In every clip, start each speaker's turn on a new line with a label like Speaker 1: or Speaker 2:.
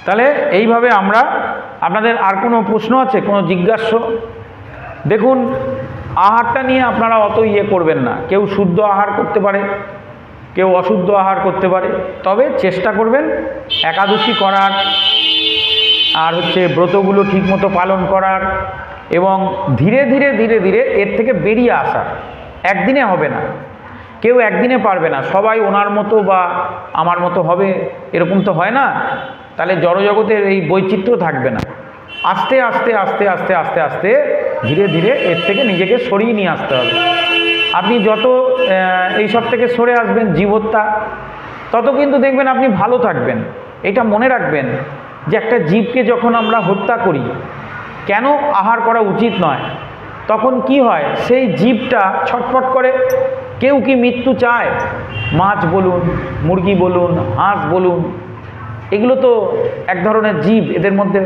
Speaker 1: তাহলে এইভাবে আমরা, আপনাদের আর কোনো প্রশ্ন আছে, কোনো জিজ্ঞাস্য? দেখুন, আহারটা নিয়ে আপনারা অত করবেন না। কেউ শুদ্ধ আহার করতে পারে, কেউ অশুদ্ধ আহার করতে পারে, তবে চেষ্টা করবেন একাদশী করার, আর ব্রতগুলো ঠিকমতো পালন করার, এবং ধীরে ধীরে ধীরে ধীরে এর থেকে বেরিয়ে আসা। একদিনে হবে না, কেউ একদিনে পারবে না, সবাই ওনার মতো বা আমার মতো হবে এরকম তো হয় না। তাহলে জড়জগতের এই বৈচিত্র্য থাকবে না। আস্তে আস্তে আস্তে আস্তে আস্তে আস্তে ধীরে ধীরে এর থেকে নিজেকে সরিয়ে নিয়ে আসতে হবে। আপনি যত এইসব থেকে সরে আসবেন, জীবহত্যা, তত কিন্তু দেখবেন আপনি ভালো থাকবেন। এটা মনে রাখবেন যে একটা জীবকে যখন আমরা হত্যা করি, কেন আহার করা উচিত নয়, তখন কি হয়, সেই জীবটা ছটফট করে। কেউ কি মৃত্যু চায়? মাছ বলুন, মুরগি বলুন, হাঁস বলুন, এগুলো তো এক ধরনের জীব, এদের মধ্যে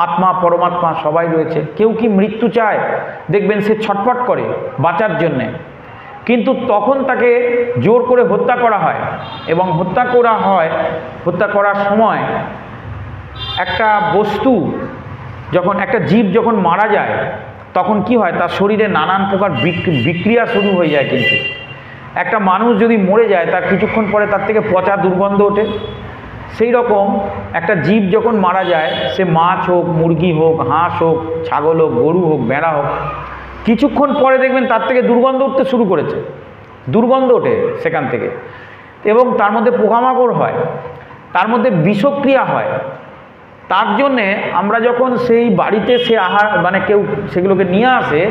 Speaker 1: আত্মা পরমাত্মা সবাই রয়েছে। কেউ কি মৃত্যু চায়? দেখবেন সে ছটফট করে বাঁচার জন্যে, কিন্তু তখন তাকে জোর করে হত্যা করা হয়। এবং হত্যা করার সময় একটা বস্তু যখন, একটা জীব যখন মারা যায়, তখন কি হয়, তার শরীরে নানান প্রকার বিক্রিয়া শুরু হয়ে যায়। কিন্তু একটা মানুষ যদি মরে যায়, তার কিছুক্ষণ পরে তার থেকে পচা দুর্গন্ধ ওঠে। সেই রকম একটা জীব যখন মারা যায়, সে মাছ হোক, মুরগি হোক, হাঁস হোক, ছাগল হোক, গরু হোক, ভেড়া হোক, কিছুক্ষণ পরে দেখবেন তার থেকে দুর্গন্ধ উঠতে শুরু করেছে, দুর্গন্ধ ওঠে সেখান থেকে, এবং তার মধ্যে পোকামাকড় হয়, তার মধ্যে বিষক্রিয়া হয়। তার জন্যে আমরা যখন সেই বাড়িতে সে আহার কেউ সেগুলোকে নিয়ে আসে,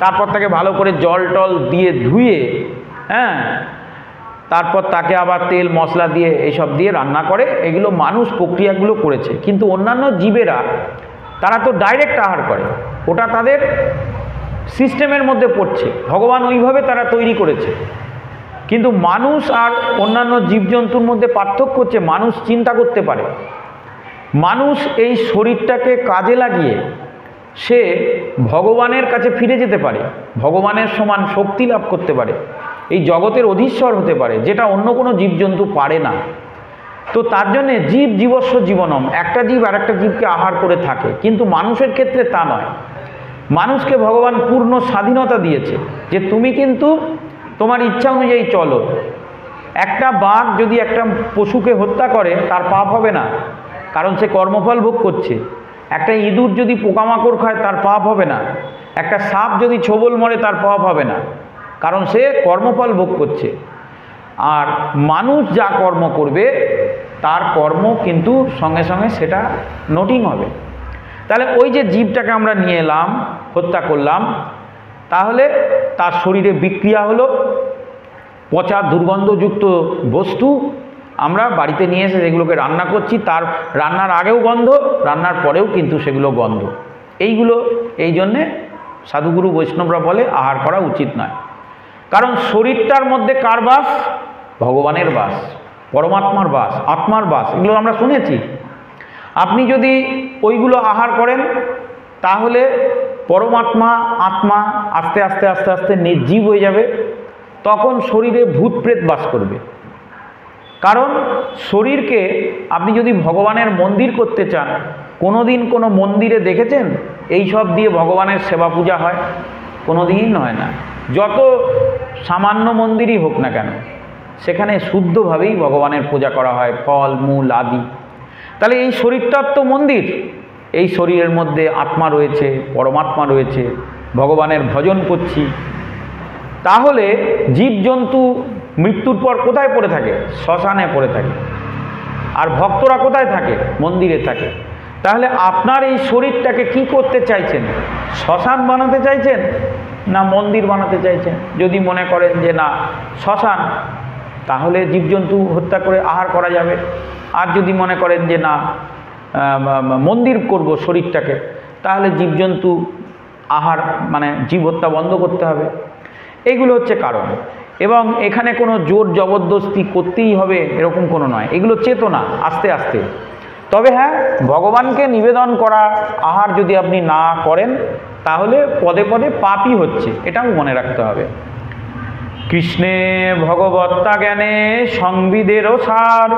Speaker 1: তারপর তাকে ভালো করে জল টল দিয়ে ধুয়ে, তারপর তাকে আবার তেল মশলা দিয়ে এইসব দিয়ে রান্না করে। এগুলো মানুষ প্রক্রিয়াগুলো করেছে, কিন্তু অন্যান্য জীবেরা তারা তো ডাইরেক্ট আহার করে, ওটা তাদের সিস্টেমের মধ্যে পড়ছে, ভগবান ওইভাবে তারা তৈরি করেছে। কিন্তু মানুষ আর অন্যান্য জীবজন্তুর মধ্যে পার্থক্য হচ্ছে, মানুষ চিন্তা করতে পারে। মানুষ এই শরীরটাকে কাজে লাগিয়ে সে ভগবানের কাছে ফিরে যেতে পারে, ভগবানের সমান শক্তি লাভ করতে পারে, এই জগতের অধীশ্বর হতে পারে, যেটা অন্য কোনো জীবজন্তু পারে না। তো তার জন্যে জীব জীবস্ব জীবনম, একটা জীব আর একটা জীবকে আহার করে থাকে। কিন্তু মানুষের ক্ষেত্রে তা নয়। মানুষকে ভগবান পূর্ণ স্বাধীনতা দিয়েছে যে তুমি কিন্তু তোমার ইচ্ছা অনুযায়ী চলো। একটা বাঘ যদি একটা পশুকে হত্যা করে, তার পাপ হবে না, কারণ সে কর্মফল ভোগ করছে। একটা ইঁদুর যদি পোকামাকড় খায়, তার পাপ হবে না। একটা সাপ যদি ছোবল মরে, তার পাপ হবে না, কারণ সে কর্মফল ভোগ করছে। আর মানুষ যা কর্ম করবে, তার কর্ম কিন্তু সঙ্গে সঙ্গে সেটা নোটিং হবে। তাহলে ওই যে জীবটাকে আমরা নিয়ে এলাম, হত্যা করলাম, তাহলে তার শরীরে বিক্রিয়া হলো, পচা দুর্গন্ধযুক্ত বস্তু আমরা বাড়িতে নিয়ে এসে সেগুলোকে রান্না করছি। তার রান্নার আগেও গন্ধ, রান্নার পরেও কিন্তু সেগুলো গন্ধ। এই জন্যে সাধুগুরু বৈষ্ণবরা বলে আহার করা উচিত নয়। কারণ শরীরটার মধ্যে কার বাস? ভগবানের বাস, পরমাত্মার বাস, আত্মার বাস, এগুলো আমরা শুনেছি। আপনি যদি ওইগুলো আহার করেন, তাহলে পরমাত্মা, আত্মা আস্তে আস্তে আস্তে আস্তে নির্জীব হয়ে যাবে। তখন শরীরে ভূত প্রেত বাস করবে। কারণ শরীরকে আপনি যদি ভগবানের মন্দির করতে চান, কোনোদিন কোনো মন্দিরে দেখেছেন এই সব দিয়ে ভগবানের সেবা পূজা হয়? কোনোদিন হয় না। যত সামান্য মন্দিরই হোক না কেন, সেখানে শুদ্ধভাবেই ভগবানের পূজা করা হয়, ফল মূল আদি। তাহলে এই শরীরটার তো মন্দির, এই শরীরের মধ্যে আত্মা রয়েছে, পরমাত্মা রয়েছে, ভগবানের ভজন করছি। তাহলে জীবজন্তু মৃত্যুর পর কোথায় পড়ে থাকে? শ্মশানে পড়ে থাকে। আর ভক্তরা কোথায় থাকে? মন্দিরে থাকে। তাহলে আপনার এই শরীরটাকে কি করতে চাইছেন? শ্মশান বানাতে চাইছেন না মন্দির বানাতে চাইছেন? যদি মনে করেন যে না শ্মশান, তাহলে জীবজন্তু হত্যা করে আহার করা যাবে। আর যদি মনে করেন যে না মন্দির করব শরীরটাকে, তাহলে জীবজন্তু আহার জীব হত্যা বন্ধ করতে হবে। এইগুলো হচ্ছে কারণ। এবং এখানে কোনো জোর জবরদস্তি করতেই হবে এরকম কোনো নয়, এগুলো চেতনা আস্তে আস্তে। তবে হ্যাঁ, ভগবানকে নিবেদন করা আহার যদি আপনি না করেন, তাহলে পদে পদে পাপই হচ্ছে, এটাও মনে রাখতে হবে। কৃষ্ণে ভগবত্তা জ্ঞানে সংবিদেরও সার,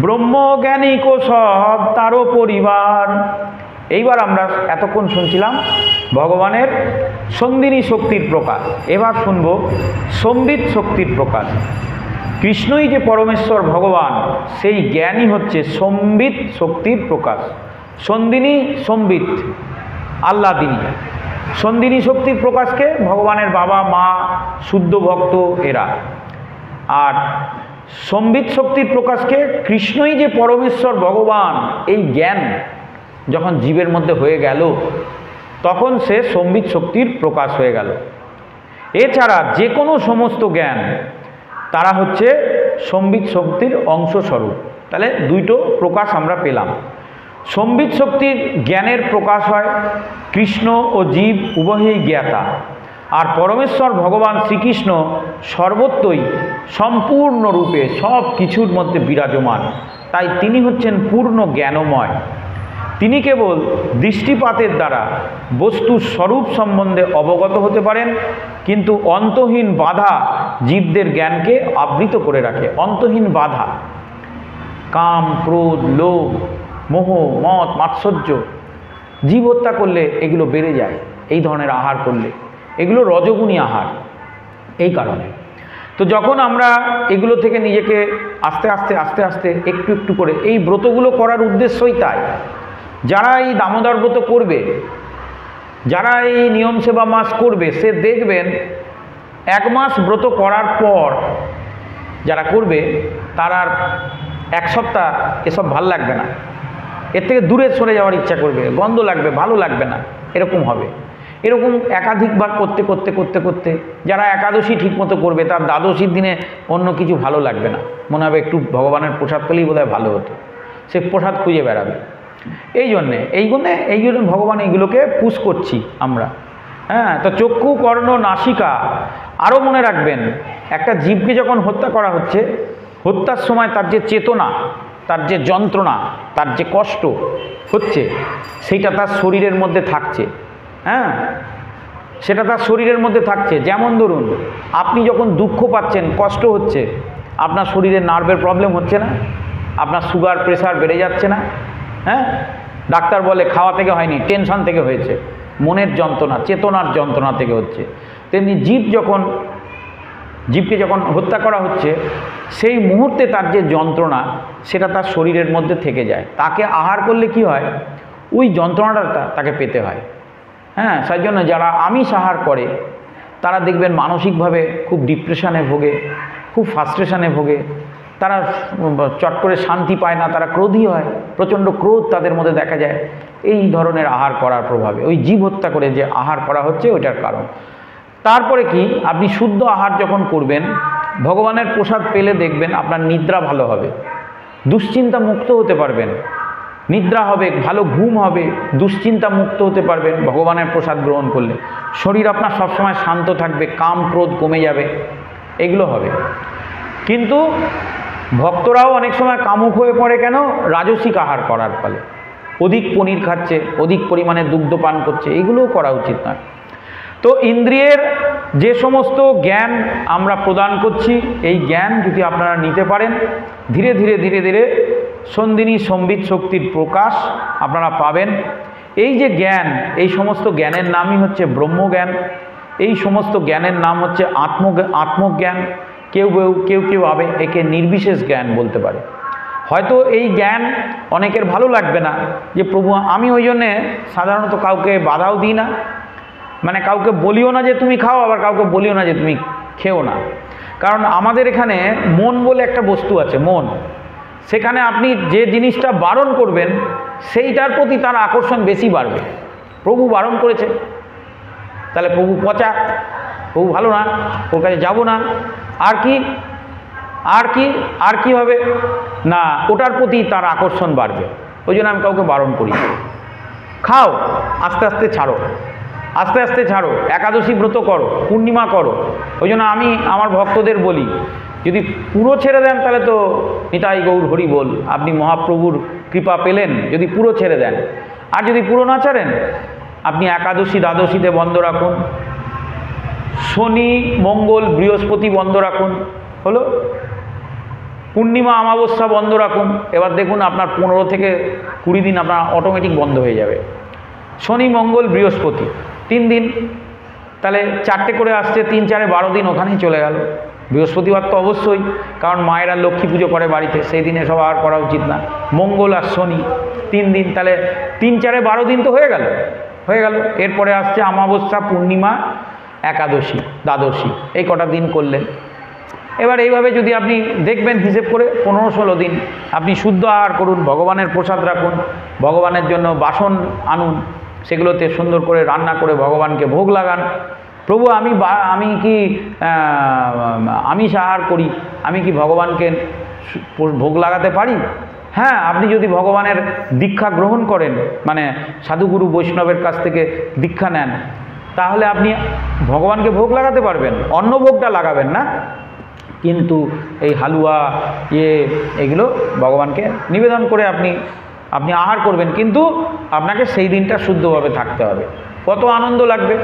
Speaker 1: ব্রহ্মজ্ঞানী কো সব তারও পরিবার। এইবার আমরা এতক্ষণ শুনছিলাম ভগবানের সন্দিনী শক্তির প্রকাশ, এবার শুনব সম্বিত শক্তির প্রকাশ। কৃষ্ণই যে পরমেশ্বর ভগবান, সেই জ্ঞানই হচ্ছে সম্বিত শক্তির প্রকাশ। সন্দিনী সম্বিত আল্লাহ তিনি। সন্দিনী শক্তির প্রকাশকে ভগবানের বাবা মা শুদ্ধ ভক্ত এরা, আর সম্বিত শক্তির প্রকাশকে কৃষ্ণই যে পরমেশ্বর ভগবান এই জ্ঞান যখন জীবের মধ্যে হয়ে গেল তখন সে সম্বিত শক্তির প্রকাশ হয়ে গেল। এছাড়া যে কোনো সমস্ত জ্ঞান তারা হচ্ছে সম্বিত শক্তির অংশস্বরূপ। তাহলে দুটো প্রকাশ আমরা পেলাম। সম্বিত শক্তির জ্ঞানের প্রকাশ হয় কৃষ্ণ ও জীব উভয়ই জ্ঞাতা, আর পরমেশ্বর ভগবান শ্রীকৃষ্ণ সর্বত্রই সম্পূর্ণরূপে সব কিছুর মধ্যে বিরাজমান, তাই তিনি হচ্ছেন পূর্ণ জ্ঞানময়। তিনি কেবল দৃষ্টিপাতের দ্বারা বস্তুর স্বরূপ সম্বন্ধে অবগত হতে পারেন, কিন্তু অন্তহীন বাধা জীবদের জ্ঞানকে আবৃত করে রাখে। অন্তহীন বাধা, কাম, ক্রোধ, লোভ, মোহ, মদ, মাৎসর্য, জীব হত্যা করলে এগুলো বেড়ে যায়। এই ধরনের আহার করলে এগুলো রজগুণী আহার। এই কারণে তো যখন আমরা এগুলো থেকে নিজেকে আস্তে আস্তে আস্তে আস্তে একটু একটু করে, এই ব্রতগুলো করার উদ্দেশ্যই তাই। যারা এই দামোদর ব্রত করবে, যারা এই নিয়ম সেবা মাস করবে, সে দেখবেন 1 মাস ব্রত করার পর যারা করবে তার আর 1 সপ্তাহ এসব ভাল লাগবে না, এর থেকে দূরে সরে যাওয়ার ইচ্ছা করবে, গন্ধ লাগবে, ভালো লাগবে না, এরকম হবে। এরকম একাধিকবার করতে করতে করতে করতে যারা একাদশী ঠিকমতো করবে, তার দ্বাদশীর দিনে অন্য কিছু ভালো লাগবে না, মনে হবে একটু ভগবানের প্রসাদ পেলেই বোধহয় ভালো হতো, সে প্রসাদ খুঁজে বেড়াবে। এই জন্য ভগবান এইগুলোকে পুশ করছি আমরা। হ্যাঁ, তো চক্ষু, কর্ণ, নাসিকা, আরও মনে রাখবেন একটা জীবকে যখন হত্যা করা হচ্ছে, হত্যার সময় তার যে চেতনা, তার যে যন্ত্রণা, তার যে কষ্ট হচ্ছে, সেইটা তার শরীরের মধ্যে থাকছে। হ্যাঁ, সেটা তার শরীরের মধ্যে থাকছে। যেমন ধরুন, আপনি যখন দুঃখ পাচ্ছেন, কষ্ট হচ্ছে, আপনার শরীরে নার্ভের প্রবলেম হচ্ছে না, আপনার সুগার প্রেশার বেড়ে যাচ্ছে না। হ্যাঁ, ডাক্তার বলে খাওয়া থেকে হয়নি, টেনশন থেকে হয়েছে, মনের যন্ত্রণা, চেতনার যন্ত্রণা থেকে হচ্ছে। তেমনি জীবকে যখন হত্যা করা হচ্ছে, সেই মুহূর্তে তার যে যন্ত্রণা, সেটা তার শরীরের মধ্যে থেকে যায়। তাকে আহার করলে কি হয়, ওই যন্ত্রণাটা তাকে পেতে হয়। হ্যাঁ, সেই জন্য যারা আমিষ আহার করে তারা দেখবেন মানসিকভাবে খুব ডিপ্রেশনে ভোগে, খুব ফ্রাস্ট্রেশনে ভোগে, তারা চট করে শান্তি পায় না, তারা ক্রোধী হয়, প্রচণ্ড ক্রোধ তাদের মধ্যে দেখা যায়। এই ধরনের আহার করার প্রভাবে, ওই জীব হত্যা করে যে আহার করা হচ্ছে ওইটার কারণ। তারপরে কি, আপনি শুদ্ধ আহার যখন করবেন, ভগবানের প্রসাদ পেলে দেখবেন আপনার নিদ্রা ভালো হবে, দুশ্চিন্তা মুক্ত হতে পারবেন, নিদ্রা হবে, ভালো ঘুম হবে, দুশ্চিন্তা মুক্ত হতে পারবেন ভগবানের প্রসাদ গ্রহণ করলে। শরীর আপনার সবসময় শান্ত থাকবে, কাম ক্রোধ কমে যাবে, এগুলো হবে। কিন্তু ভক্তরাও অনেক সময় কামুক হয়ে পড়ে কেন, রাজসিক আহার করার ফলে। অধিক পনির খাচ্ছে, অধিক পরিমাণে দুগ্ধ পান করছে, এগুলোও করা উচিত নয়। তো ইন্দ্রিয়ের যে সমস্ত জ্ঞান আমরা প্রদান করছি, এই জ্ঞান যদি আপনারা নিতে পারেন, ধীরে ধীরে ধীরে ধীরে সন্দিনী সম্বিত শক্তির প্রকাশ আপনারা পাবেন। এই যে জ্ঞান, এই সমস্ত জ্ঞানের নামই হচ্ছে ব্রহ্মজ্ঞান। এই সমস্ত জ্ঞানের নাম হচ্ছে আত্মজ্ঞান। কেউ কেউ আবে একে নির্বিশেষ জ্ঞান বলতে পারে। হয়তো এই জ্ঞান অনেকের ভালো লাগবে না, যে প্রভু আমি ওই জন্যে সাধারণত কাউকে বাধাও দিই না, মানে কাউকে বলিও না যে তুমি খাও, আবার কাউকে বলিও না যে তুমি খেও না। কারণ আমাদের এখানে মন বলে একটা বস্তু আছে, মন, সেখানে আপনি যে জিনিসটা বারণ করবেন সেইটার প্রতি তার আকর্ষণ বেশি বাড়বে। প্রভু বারণ করেছে, তাহলে প্রভু পচা, প্রভু ভালো না, ওর কাছে যাবো না, আর কি হবে না, ওটার প্রতি তার আকর্ষণ বাড়বে। ওই জন্য আমি কাউকে বারণ করি, খাও, আস্তে আস্তে ছাড়ো, আস্তে আস্তে ছাড়ো, একাদশী ব্রত করো, পূর্ণিমা করো। ওই জন্য আমি আমার ভক্তদের বলি, যদি পুরো ছেড়ে দেন তাহলে তো নিতাই গৌর হরি বল, আপনি মহাপ্রভুর কৃপা পেলেন যদি পুরো ছেড়ে দেন। আর যদি পুরো না ছাড়েন, আপনি একাদশী দ্বাদশীতে বন্ধ রাখুন, শনি মঙ্গল বৃহস্পতি বন্ধ রাখুন, হলো। পূর্ণিমা অমাবস্যা বন্ধ রাখুন, এবার দেখুন আপনার 15 থেকে 20 দিন আপনার অটোমেটিক বন্ধ হয়ে যাবে। শনি মঙ্গল বৃহস্পতি 3 দিন, তাহলে 4টে করে আসছে, 3 4 12 দিন ওখানেই চলে গেল। বৃহস্পতিবার তো অবশ্যই, কারণ মায়েরা লক্ষ্মী পুজো করে বাড়িতে, সেই দিনে সব আর করা উচিত না। মঙ্গল আর শনি 3 দিন, তাহলে 3 4 12 দিন তো হয়ে গেল। এরপরে আসছে অমাবস্যা, পূর্ণিমা, একাদশী, দ্বাদশী, এই কটা দিন করলেন। এবার এইভাবে যদি আপনি দেখবেন হিসেব করে 15-16 দিন আপনি শুদ্ধ আহার করুন, ভগবানের প্রসাদ রাখুন, ভগবানের জন্য বাসন আনুন, সেগুলোতে সুন্দর করে রান্না করে ভগবানকে ভোগ লাগান। প্রভু আমি কি আমিষ আহার করি, আমি কি ভগবানকে ভোগ লাগাতে পারি? হ্যাঁ, আপনি যদি ভগবানের দীক্ষা গ্রহণ করেন, মানে সাধুগুরু বৈষ্ণবের কাছ থেকে দীক্ষা নেন, তাহলে আপনি ভগবানকে ভোগ লাগাতে পারবেন। অন্ন ভোগটা লাগাবেন না, কিন্তু এই হালুয়া এগুলো ভগবানকে নিবেদন করে আপনি আহার করবেন, কিন্তু আপনাকে সেই দিনটা শুদ্ধভাবে থাকতে হবে। কত আনন্দ লাগবে,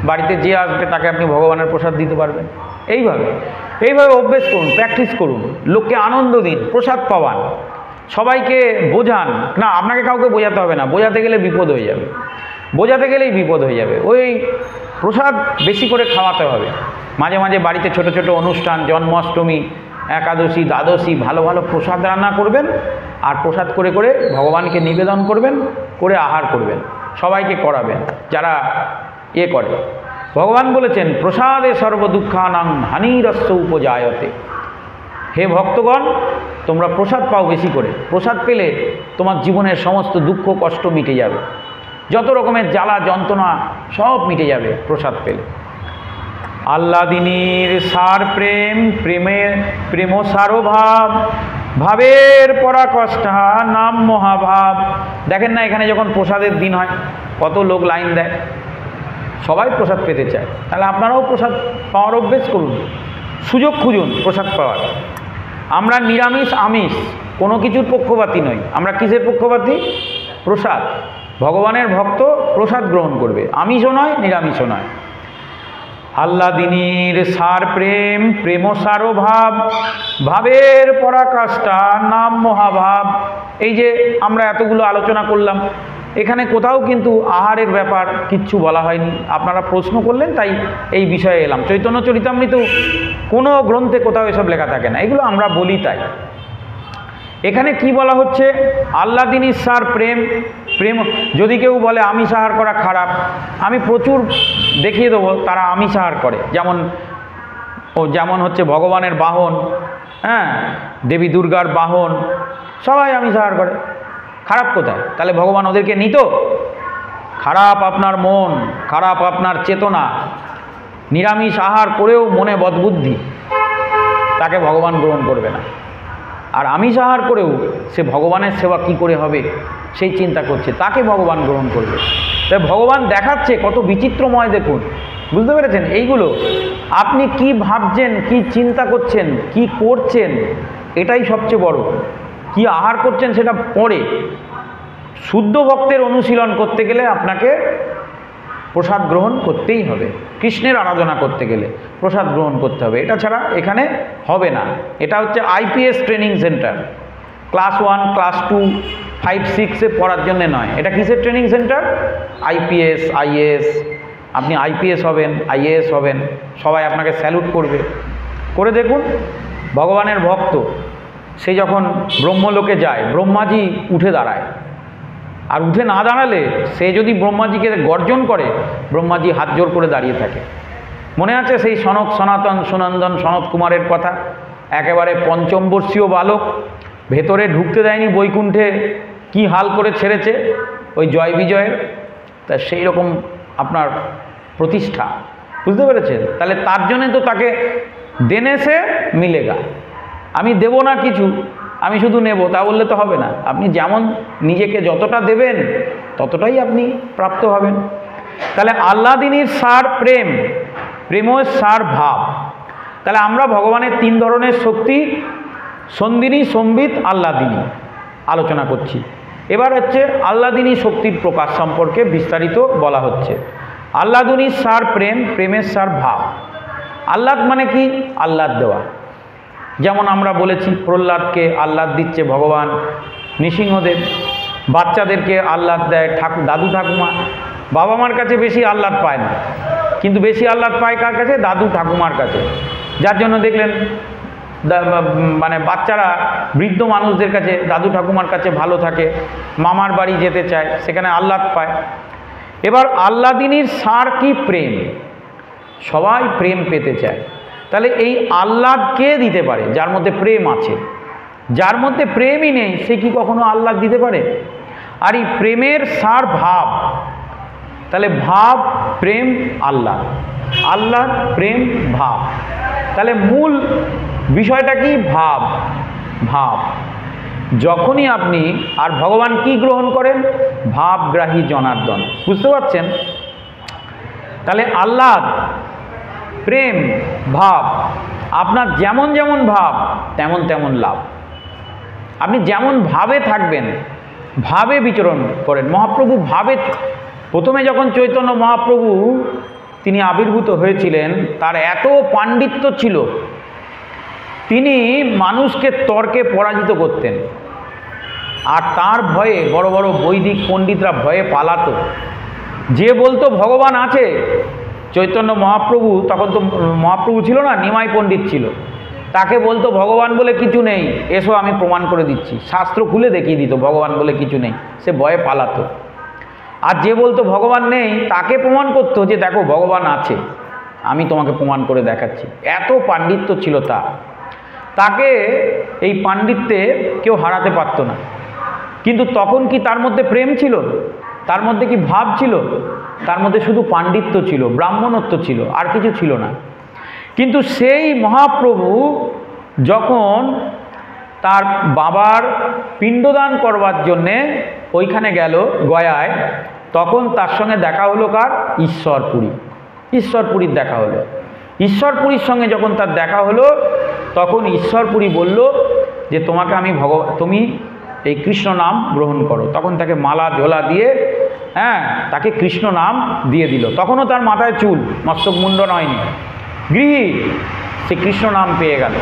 Speaker 1: বাড়িতে যে আসবে তাকে আপনি ভগবানের প্রসাদ দিতে পারবেন। এইভাবে অভ্যেস করুন, প্র্যাকটিস করুন, লোককে আনন্দ দিন, প্রসাদ পাওয়ান, সবাইকে বোঝান। না, আপনাকে কাউকে বোঝাতে হবে না, বোঝাতে গেলেই বিপদ হয়ে যাবে। ওই প্রসাদ বেশি করে খাওয়াতে হবে। মাঝে মাঝে বাড়িতে ছোট ছোট অনুষ্ঠান, জন্মাষ্টমী, একাদশী, দ্বাদশী, ভালো ভালো প্রসাদ রান্না করবেন, আর প্রসাদ করে করে ভগবানকে নিবেদন করবেন, করে আহার করবেন, সবাইকে করাবেন যারা করে। ভগবান বলেছেন, প্রসাদে সর্বদুঃখানাং হানিরস্য উপজায়তে। হে ভক্তগণ, তোমরা প্রসাদ পাও বেশি করে। প্রসাদ পেলে তোমার জীবনের সমস্ত দুঃখ কষ্ট মিটে যাবে, যত রকমের জ্বালা যন্ত্রণা সব মিটে যাবে প্রসাদ পেলে। আহ্লাদিনীর সার প্রেম সারো ভাব, ভাবের পরাকষ্ঠা নাম মহাভাব। দেখেন না, এখানে যখন প্রসাদের দিন হয় কত লোক লাইন দেয়, সবাই প্রসাদ পেতে চায়। তাহলে আপনারাও প্রসাদ পাওয়ার অভ্যেস করুন, সুযোগ খুঁজুন প্রসাদ পাওয়ার। আমরা নিরামিষ আমিষ কোনো কিছুর পক্ষপাতী নই। আমরা কিসের পক্ষপাতী? প্রসাদ। ভগবানের ভক্ত প্রসাদ গ্রহণ করবে, আমিষও নয় নিরামিষও নয়। আহ্লাদিনীর সার প্রেম সারো ভাব, ভাবের পরাকাষ্ঠা নাম মহাভাব। এই যে আমরা এতগুলো আলোচনা করলাম, এখানে কোথাও কিন্তু আহারের ব্যাপার কিচ্ছু বলা হয়নি। আপনারা প্রশ্ন করলেন তাই এই বিষয়ে এলাম। চৈতন্য চরিতামৃত কোনো গ্রন্থে কোথাও এসব লেখা থাকে না, এগুলো আমরা বলি তাই। এখানে কি বলা হচ্ছে? আহ্লাদিনীর সার প্রেম। যদি কেউ বলে আমিষ আহার করা খারাপ, আমি প্রচুর দেখিয়ে দেবো তারা আমিষ আহার করে। যেমন হচ্ছে ভগবানের বাহন, হ্যাঁ, দেবী দুর্গার বাহন, সবাই আমিষ আহার করে। খারাপ কোথায়? তাহলে ভগবান ওদেরকে নিত? খারাপ আপনার মন, খারাপ আপনার চেতনা। নিরামিষ আহার করেও মনে বদবুদ্ধি, তাকে ভগবান গ্রহণ করবে না। আর আমিষ আহার করেও সে ভগবানের সেবা কি করে হবে সেই চিন্তা করছে, তাকে ভগবান গ্রহণ করবে। তাই ভগবান দেখাচ্ছে কত বিচিত্রময়, দেখুন, বুঝতে পেরেছেন? এইগুলো আপনি কি ভাবছেন, কি চিন্তা করছেন, কি করছেন, এটাই সবচেয়ে বড়। কি আহার করছেন সেটা পরে। শুদ্ধ ভক্তের অনুশীলন করতে গেলে আপনাকে প্রসাদ গ্রহণ করতেই হবে। কৃষ্ণের আরাধনা করতে গেলে প্রসাদ গ্রহণ করতে হবে, এটা ছাড়া এখানে হবে না। এটা হচ্ছে IPS training centre. Class 1, class 2, 5, 6-এ পড়ার জন্য নয়। এটা কিসের ট্রেনিং সেন্টার? IPS, IAS. আপনি আইপিএস হবেন, আইএএস হবেন, সবাই আপনাকে স্যালুট করবে। করে দেখুন, ভগবানের ভক্ত সে যখন ব্রহ্মলোকে যায়, ব্রহ্মাজি উঠে দাঁড়ায়। আর উঠে না দাঁড়ালে সে যদি ব্রহ্মাজিকে গর্জন করে, ব্রহ্মাজি হাত জোর করে দাঁড়িয়ে থাকে। মনে আছে সেই সনক সনাতন সুনন্দন সনত কুমারের কথা? একেবারে পঞ্চমবর্ষীয় বালক, ভেতরে ঢুকতে দেয়নি বৈকুণ্ঠে, কি হাল করে ছেড়েছে ওই জয় বিজয়ের। তা সেই রকম আপনার প্রতিষ্ঠা, বুঝতে পেরেছেন? তাহলে তার জন্যে তো তাকে দেনে সে মিলেগা। আমি দেব না কিছু, আমি শুধু নেব, তা বললে তো হবে না। আপনি যেমন নিজেকে যতটা দেবেন ততটাই আপনি প্রাপ্ত হবেন। তাহলে আহ্লাদিনীর সার প্রেমের সার ভাব। তাহলে আমরা ভগবানের 3 ধরনের শক্তি, সন্দিনী, সম্বিত, আহ্লাদিনী আলোচনা করছি। এবার হচ্ছে আহ্লাদিনী শক্তির প্রকাশ সম্পর্কে বিস্তারিত বলা হচ্ছে। আহ্লাদিনীর সার প্রেমের সার ভাব। আহ্লাদ মানে কি? আহ্লাদ দেওয়া। যেমন আমরা বলেছি প্রহ্লাদকে আহ্লাদ দিচ্ছে ভগবান নৃসিংহদেব, বাচ্চাদেরকে আহ্লাদ দেয় দাদু ঠাকুমা। বাবা মার কাছে বেশি আহ্লাদ পায় না, কিন্তু বেশি আহ্লাদ পায় কার কাছে? দাদু ঠাকুমার কাছে। যার জন্য দেখলেন মানে বাচ্চারা বৃদ্ধ মানুষদের কাছে, দাদু ঠাকুমার কাছে ভালো থাকে, মামার বাড়ি যেতে চায়, সেখানে আহ্লাদ পায়। এবার আহ্লাদিনীর সার কি? প্রেম। সবাই প্রেম পেতে চায়। তাহলে এই আহ্লাদ কে দিতে পারে? যার মধ্যে প্রেম আছে। যার মধ্যে প্রেমই নেই সে কি কখনো আহ্লাদ দিতে পারে? আর এই প্রেমের সার ভাব। তাহলে ভাব, প্রেম, আহ্লাদ, আহ্লাদ, প্রেম, ভাব। তাহলে মূল বিষয়টা কি? ভাব। ভাব যখনই আপনি, আর ভগবান কি গ্রহণ করেন? ভাবগ্রাহী জনার্দন। বুঝতে পারছেন? তাহলে আহ্লাদ, প্রেম, ভাব, আপনার যেমন যেমন ভাব তেমন তেমন লাভ। আপনি যেমন ভাবে থাকবেন, ভাবে বিচরণ করেন। মহাপ্রভু ভাবে, প্রথমে যখন চৈতন্য মহাপ্রভু তিনি আবির্ভূত হয়েছিলেন, তার এত পাণ্ডিত্য ছিল, তিনি মানুষকে তর্কে পরাজিত করতেন। আর তার ভয়ে বড় বড় বৈদিক পণ্ডিতরা ভয়ে পালাতো। যে বলতো ভগবান আছে, চৈতন্য মহাপ্রভু, তখন তো মহাপ্রভু ছিল না, নিমাই পণ্ডিত ছিল, তাকে বলতো ভগবান বলে কিছু নেই, এসো আমি প্রমাণ করে দিচ্ছি। শাস্ত্র খুলে দেখিয়ে দিত ভগবান বলে কিছু নেই, সে ভয়ে পালাতো। আর যে বলতো ভগবান নেই, তাকে প্রমাণ করতো যে দেখো ভগবান আছে, আমি তোমাকে প্রমাণ করে দেখাচ্ছি। এত পাণ্ডিত্য ছিল তাকে এই পাণ্ডিত্যে কেউ হারাতে পারতো না। কিন্তু তখন কি তার মধ্যে প্রেম ছিল? তার মধ্যে কি ভাব ছিল? তার মধ্যে শুধু পাণ্ডিত্য ছিল, ব্রাহ্মণত্ব ছিল, আর কিছু ছিল না। কিন্তু সেই মহাপ্রভু যখন তার বাবার পিণ্ডদান করবার জন্যে ওইখানে গেল গয়ায়, তখন তার সঙ্গে দেখা হলো কার? ঈশ্বরপুরী। ঈশ্বরপুরীর দেখা হলো। ঈশ্বরপুরীর সঙ্গে যখন তার দেখা হলো, তখন ঈশ্বরপুরী বলল যে তোমাকে আমি তুমি এই কৃষ্ণ নাম গ্রহণ করো। তখন তাকে মালা ঝোলা দিয়ে তাকে কৃষ্ণ নাম দিয়ে দিল। তখনও তার মাথায় চুল, মস্তক মুন্ডন হয়নি, গৃহী, সে কৃষ্ণ নাম পেয়ে গেল।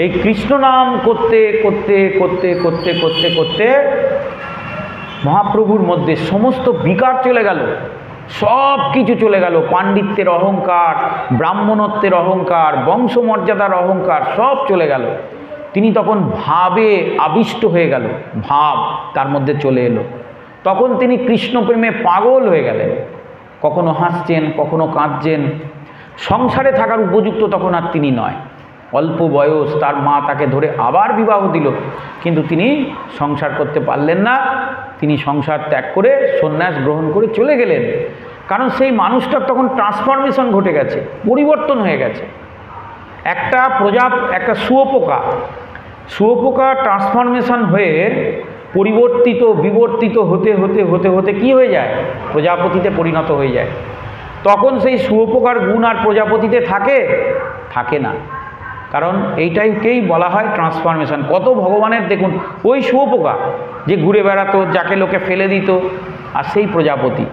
Speaker 1: এই কৃষ্ণ নাম করতে করতে করতে করতে করতে করতে মহাপ্রভুর মধ্যে সমস্ত বিকার চলে গেল, সব কিছু চলে গেল। পাণ্ডিত্যের অহংকার, ব্রাহ্মণত্বের অহংকার, বংশমর্যাদার অহংকার সব চলে গেল। তিনি তখন ভাবে আবিষ্ট হয়ে গেল, ভাব তার মধ্যে চলে এলো। তখন তিনি কৃষ্ণপ্রেমে পাগল হয়ে গেলেন। কখনো হাসছেন, কখনো কাঁদছেন। সংসারে থাকার উপযুক্ত তখন আর তিনি নয়। অল্প বয়স, তার মা তাকে ধরে আবার বিবাহ দিল, কিন্তু তিনি সংসার করতে পারলেন না। তিনি সংসার ত্যাগ করে সন্ন্যাস গ্রহণ করে চলে গেলেন। কারণ সেই মানুষটার তখন ট্রান্সফরমেশন ঘটে গেছে, পরিবর্তন হয়ে গেছে। একটা শুয়োপোকা ট্রান্সফরমেশন হয়ে বিবর্তিত হতে হতে হতে হতে কি হয়ে যায়? প্রজাপতিতে পরিণত হয়ে যায়। তখন সেই শুয়োপোকার গুণ আর প্রজাপতিতে থাকে না। কারণ এইটাকেই বলা হয় ট্রান্সফরমেশন। কত ভগবানের দেখুন, ওই শুয়োপোকা যে ঘুরে বেড়াতো, যাকে লোকে ফেলে দিত, আর সেই প্রজাপতি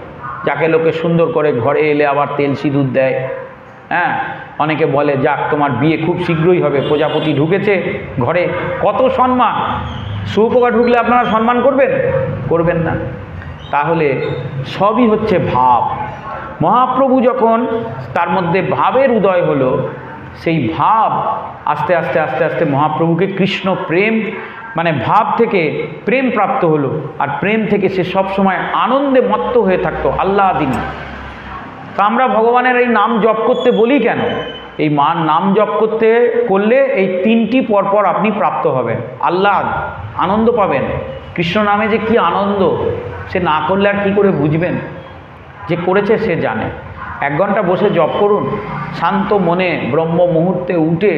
Speaker 1: যাকে লোকে সুন্দর করে ঘরে এলে আবার তেল সিঁদুর দেয়। অনেকে বলে যাক তোমার বিয়ে খুব শীঘ্রই হবে, প্রজাপতি ঢুকেছে ঘরে, কত সম্মান। শুয়োপোকা ঢুকলে আপনারা সম্মান করবেন না। তাহলে সবই হচ্ছে ভাব। মহাপ্রভু যখন তার মধ্যে ভাবের উদয় হলো, সেই ভাব আস্তে আস্তে আস্তে আস্তে মহাপ্রভুকে কৃষ্ণ প্রেম মানে ভাব থেকে প্রেম প্রাপ্ত হলো। আর প্রেম থেকে সে সবসময় আনন্দে মত্ত হয়ে থাকতো, আহ্লাদিনী। তা আমরা ভগবানের এই নাম জপ করতে বলি কেন? এই নাম জপ করলে এই তিনটি পরপর আপনি প্রাপ্ত হবেন। আহ্লাদ, আনন্দ পাবেন। কৃষ্ণ নামে যে কি আনন্দ, সে না করলে আর কী করে বুঝবেন? যে করেছে সে জানে। 1 ঘন্টা বসে জপ করুন, শান্ত মনে ব্রহ্ম মুহূর্তে উঠে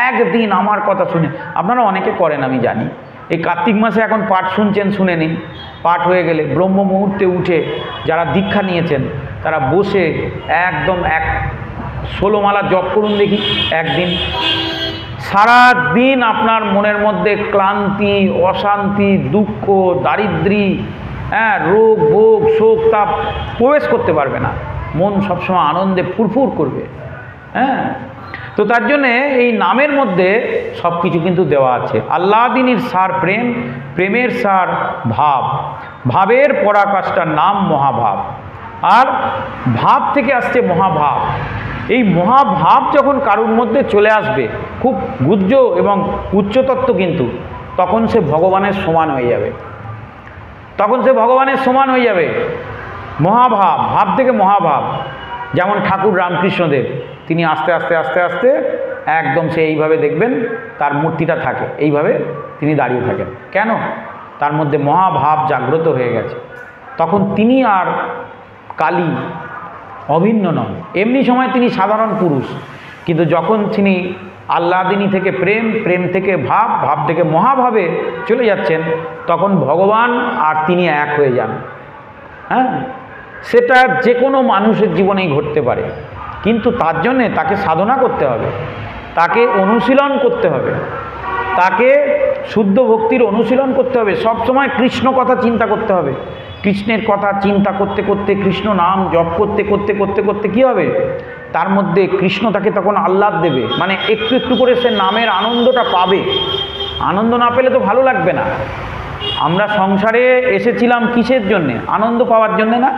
Speaker 1: একদিন আমার কথা শুনে। আপনারা অনেকে করেন আমি জানি, এই কার্তিক মাসে এখন পাঠ শুনছেন, শুনে নিন। পাঠ হয়ে গেলে ব্রহ্ম মুহূর্তে উঠে যারা দীক্ষা নিয়েছেন তারা বসে একদম 16 মালা জপ করুন দেখি একদিন। সারা দিন আপনার মনের মধ্যে ক্লান্তি, অশান্তি, দুঃখ, দারিদ্র্য, রোগ ভোগ, শোক, তাপ প্রবেশ করতে পারবে না। মন সবসময় আনন্দে ফুরফুর করবে। তো তার জন্যে এই নামের মধ্যে সব কিছু কিন্তু দেওয়া আছে। আল্লাদিনীর সার প্রেম, প্রেমের সার ভাব, ভাবের পরাকাষ্ঠার নাম মহাভাব, আর ভাব থেকে আসছে মহাভাব। এই মহাভাব যখন কারুর মধ্যে চলে আসবে, খুব গুহ্য এবং উচ্চতত্ত্ব কিন্তু, তখন সে ভগবানের সমান হয়ে যাবে, তখন সে ভগবানের সমান হয়ে যাবে। মহাভাব, ভাব থেকে মহাভাব। যেমন ঠাকুর রামকৃষ্ণদেব, তিনি আস্তে আস্তে আস্তে আস্তে একদম সে এইভাবে দেখবেন তার মূর্তিটা থাকে, এইভাবে তিনি দাঁড়িয়ে থাকেন। কেন? তার মধ্যে মহাভাব জাগ্রত হয়ে গেছে। তখন তিনি আর কালী অভিন্ন নন। এমনি সময় তিনি সাধারণ পুরুষ, কিন্তু যখন তিনি আল্লাদিনী থেকে প্রেম, প্রেম থেকে ভাব, ভাব থেকে মহাভাবে চলে যাচ্ছেন, তখন ভগবান আর তিনি এক হয়ে যান। হ্যাঁ, সেটা যে কোনো মানুষের জীবনেই ঘটতে পারে, কিন্তু তার জন্যে তাকে সাধনা করতে হবে, তাকে অনুশীলন করতে হবে, তাকে শুদ্ধ ভক্তির অনুশীলন করতে হবে। সব সময় কৃষ্ণ কথা চিন্তা করতে হবে। কৃষ্ণের কথা চিন্তা করতে করতে, কৃষ্ণ নাম জপ করতে করতে করতে করতে কী হবে, তার মধ্যে কৃষ্ণ তাকে তখন আহ্লাদ দেবে, মানে একটু একটু করে সে নামের আনন্দটা পাবে। আনন্দ না পেলে তো ভালো লাগবে না। আমরা সংসারে এসেছিলাম কিসের জন্যে? আনন্দ পাওয়ার জন্যে না?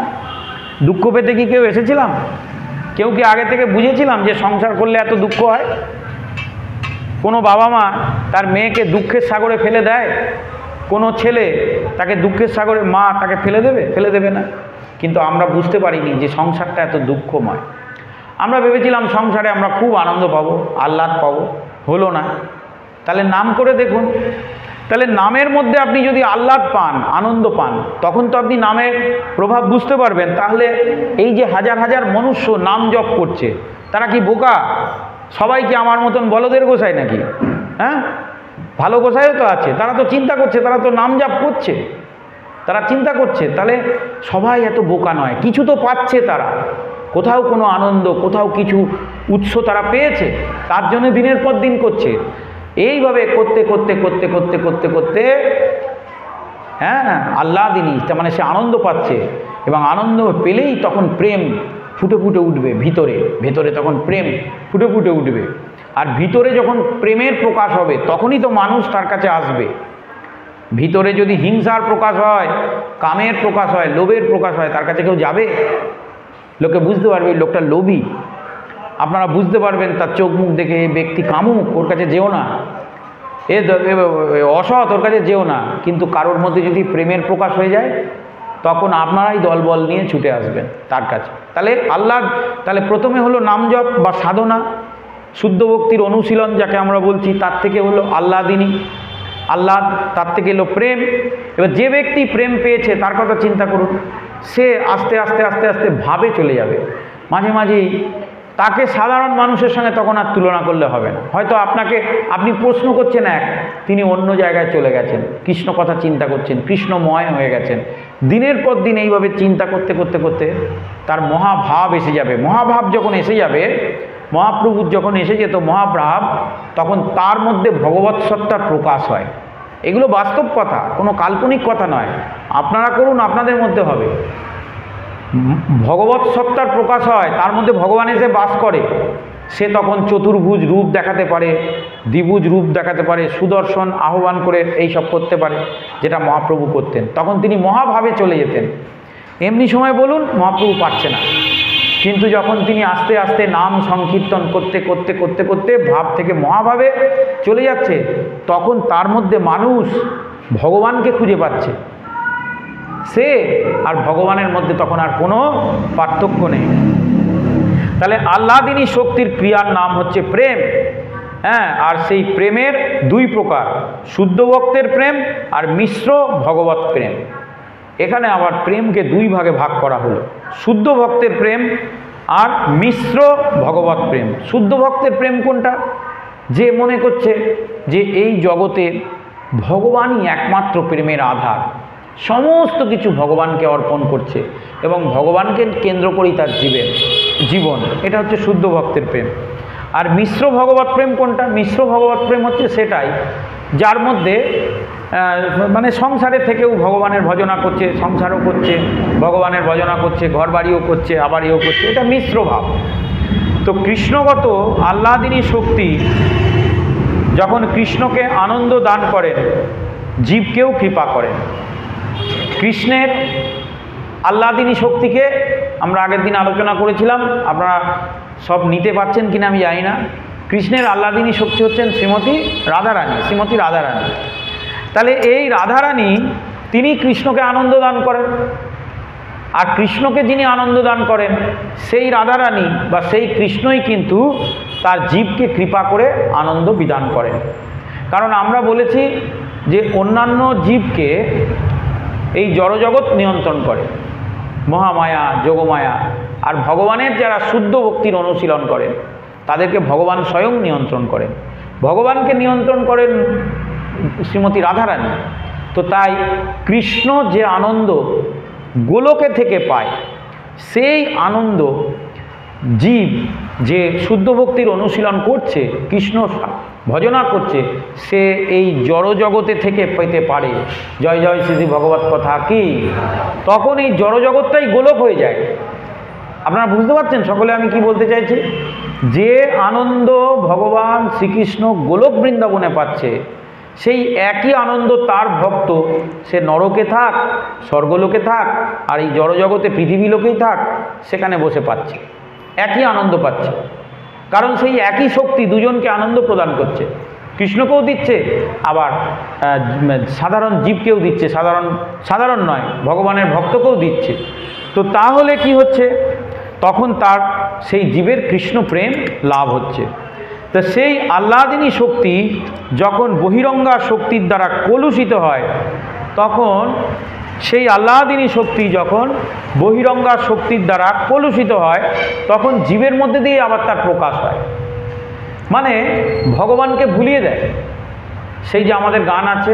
Speaker 1: দুঃখ পেতে কি কেউ এসেছিলাম? কেউ কি আগে থেকে বুঝেছিলাম যে সংসার করলে এত দুঃখ হয়? কোনো বাবা মা তার মেয়েকে দুঃখের সাগরে ফেলে দেয়? কোনো ছেলে তাকে দুঃখের সাগরে মা তাকে ফেলে দেবে? ফেলে দেবে না। কিন্তু আমরা বুঝতে পারিনি যে সংসারটা এত দুঃখময়। আমরা ভেবেছিলাম সংসারে আমরা খুব আনন্দ পাবো, আহ্লাদ পাবো, হলো না। তাহলে নাম করে দেখুন। তাহলে নামের মধ্যে আপনি যদি আহ্লাদ পান, আনন্দ পান, তখন তো আপনি নামের প্রভাব বুঝতে পারবেন। তাহলে এই যে হাজার হাজার মনুষ্য নাম জপ করছে, তারা কি বোকা? সবাই কি আমার মতন বলদের গোসাই নাকি? হ্যাঁ, ভালো গোসাইও তো আছে, তারা তো চিন্তা করছে, তারা তো নাম জপ করছে, তারা চিন্তা করছে। তাহলে সবাই এত বোকা নয়, কিছু তো পাচ্ছে তারা, কোথাও কোনো আনন্দ, কোথাও কিছু উৎস তারা পেয়েছে, তার জন্য দিনের পর দিন করছে। এইভাবে করতে করতে করতে করতে করতে করতে হ্যাঁ আল্লাদিনী, তার মানে সে আনন্দ পাচ্ছে, এবং আনন্দ পেলেই তখন প্রেম ফুটে ফুটে উঠবে ভিতরে, ভেতরে তখন প্রেম ফুটে ফুটে উঠবে। আর ভিতরে যখন প্রেমের প্রকাশ হবে, তখনই তো মানুষ তার কাছে আসবে। ভিতরে যদি হিংসার প্রকাশ হয়, কামের প্রকাশ হয়, লোভের প্রকাশ হয়, তার কাছে কেউ যাবে? লোকে বুঝতে পারবে এই লোকটা লোভী। আপনারা বুঝতে পারবেন তার চোখ মুখ দেখে, এই ব্যক্তি কামুক, ওর কাছে যেও না, এ অসৎ, ওর কাছে যেও না। কিন্তু কারোর মধ্যে যদি প্রেমের প্রকাশ হয়ে যায়, তখন আপনারাই দলবল নিয়ে ছুটে আসবেন তার কাছে। তাহলে আল্লাহ, তাহলে প্রথমে হলো নাম জপ বা সাধনা, শুদ্ধ ভক্তির অনুশীলন যাকে আমরা বলছি, তার থেকে হলো আল্লাদিনী, আল্লাহ, তার থেকে এলো প্রেম। এবার যে ব্যক্তি প্রেম পেয়েছে তার কথা চিন্তা করুন, সে আস্তে আস্তে আস্তে আস্তে ভাবে চলে যাবে। মাঝে মাঝেই তাকে সাধারণ মানুষের সঙ্গে তখন আর তুলনা করলে হবে না। হয়তো আপনি প্রশ্ন করছেন এক, তিনি অন্য জায়গায় চলে গেছেন, কৃষ্ণ কথা চিন্তা করছেন, কৃষ্ণময় হয়ে গেছেন। দিনের পর দিন এইভাবে চিন্তা করতে করতে করতে তার মহাভাব এসে যাবে। মহাভাব যখন এসে যাবে, মহাপ্রভুর যখন এসে যেত মহাভাব, তখন তার মধ্যে ভগবৎ সত্তার প্রকাশ হয়। এগুলো বাস্তব কথা, কোনো কাল্পনিক কথা নয়। আপনারা করুন, আপনাদের মধ্যে হবে। ভগবৎ সত্তার প্রকাশ হয়, তার মধ্যে ভগবান এসে বাস করে। সে তখন চতুর্ভুজ রূপ দেখাতে পারে, দ্বিভুজ রূপ দেখাতে পারে, সুদর্শন আহ্বান করে এই সব করতে পারে, যেটা মহাপ্রভু করতেন। তখন তিনি মহাভাবে চলে যেতেন। এমনি সময় বলুন মহাপ্রভু পারছে না, কিন্তু যখন তিনি আস্তে আস্তে নাম সংকীর্তন করতে করতে করতে করতে ভাব থেকে মহাভাবে চলে যাচ্ছে, তখন তার মধ্যে মানুষ ভগবানকে খুঁজে পাচ্ছে। সে আর ভগবানের মধ্যে তখন আর কোনো পার্থক্য নেই। তাহলে আল্লাদিনী শক্তির ক্রিয়ার নাম হচ্ছে প্রেম। হ্যাঁ, আর সেই প্রেমের দুই প্রকার, শুদ্ধ ভক্তের প্রেম আর মিশ্র ভগবত প্রেম। এখানে আবার প্রেমকে দুই ভাগে ভাগ করা হলো, শুদ্ধ ভক্তের প্রেম আর মিশ্র ভগবত প্রেম। শুদ্ধ ভক্তের প্রেম কোনটা? যে মনে করছে যে এই জগতে ভগবানই একমাত্র প্রেমের আধার, সমস্ত কিছু ভগবানকে অর্পণ করছে এবং ভগবানকে কেন্দ্র করেই তার জীবন, এটা হচ্ছে শুদ্ধ ভক্তের প্রেম। আর মিশ্র ভগবত প্রেম কোনটা? মিশ্র ভগবত প্রেম হচ্ছে সেটাই যার মধ্যে মানে সংসারে থেকেও ভগবানের ভজনা করছে, সংসারও করছে, ভগবানের ভজনা করছে, ঘর বাড়িও করছে, আবার এও করছে, এটা মিশ্র ভাব। তো কৃষ্ণগত আহ্লাদিনী শক্তি যখন কৃষ্ণকে আনন্দ দান করেন, জীবকেও কৃপা করেন। কৃষ্ণের আহ্লাদিনী শক্তিকে আমরা আগের দিন আলোচনা করেছিলাম, আপনারা সব নিতে পারছেন কিনা আমি জানি না। কৃষ্ণের আহ্লাদিনী শক্তি হচ্ছেন শ্রীমতী রাধারানী, শ্রীমতী রাধারানী। তাহলে এই রাধারানী তিনি কৃষ্ণকে আনন্দ দান করেন, আর কৃষ্ণকে যিনি আনন্দ দান করেন সেই রাধারানী বা সেই কৃষ্ণই কিন্তু তার জীবকে কৃপা করে আনন্দ বিধান করেন। কারণ আমরা বলেছি যে অন্যান্য জীবকে এই জড়জগৎ নিয়ন্ত্রণ করে, মহামায়া, যোগমায়া, আর ভগবানের যারা শুদ্ধ ভক্তির অনুশীলন করেন তাদেরকে ভগবান স্বয়ং নিয়ন্ত্রণ করেন। ভগবানকে নিয়ন্ত্রণ করেন শ্রীমতী রাধারানী। তো তাই কৃষ্ণ যে আনন্দ গোলকে থেকে পায়, সেই আনন্দ জীব যে শুদ্ধ ভক্তির অনুশীলন করছে, কৃষ্ণ ভজনা করছে, সে এই জড়জগতে থেকে পেতে পারে। জয় জয় শ্রী ভগবত কথা কি, তখন এই জড়জগৎটাই গোলক হয়ে যায়। আপনারা বুঝতে পারছেন সকলে আমি কি বলতে চাইছি? যে আনন্দ ভগবান শ্রীকৃষ্ণ গোলক বৃন্দাবনে পাচ্ছে, সেই একই আনন্দ তার ভক্ত সে নরকে থাক, স্বর্গলোকে থাক, আর এই জড়জগতে পৃথিবী লোকেই থাক, সেখানে বসে পাচ্ছে, একই আনন্দ পাচ্ছে। কারণ সেই একই শক্তি দুজনকে আনন্দ প্রদান করছে, কৃষ্ণকেও দিচ্ছে, আবার সাধারণ জীবকেও দিচ্ছে, সাধারণ নয়, ভগবানের ভক্তকেও দিচ্ছে। তো তাহলে কি হচ্ছে? তখন তার সেই জীবের কৃষ্ণ প্রেম লাভ হচ্ছে। তো সেই আহ্লাদিনী শক্তি যখন বহিরঙ্গা শক্তির দ্বারা কলুষিত হয়, তখন সেই আহ্লাদিনী শক্তি যখন বহিরঙ্গা শক্তির দ্বারা কলুষিত হয়, তখন জীবের মধ্যে দিয়ে আবার তার প্রকাশ হয়, মানে ভগবানকে ভুলিয়ে দেয়। সেই যে আমাদের গান আছে,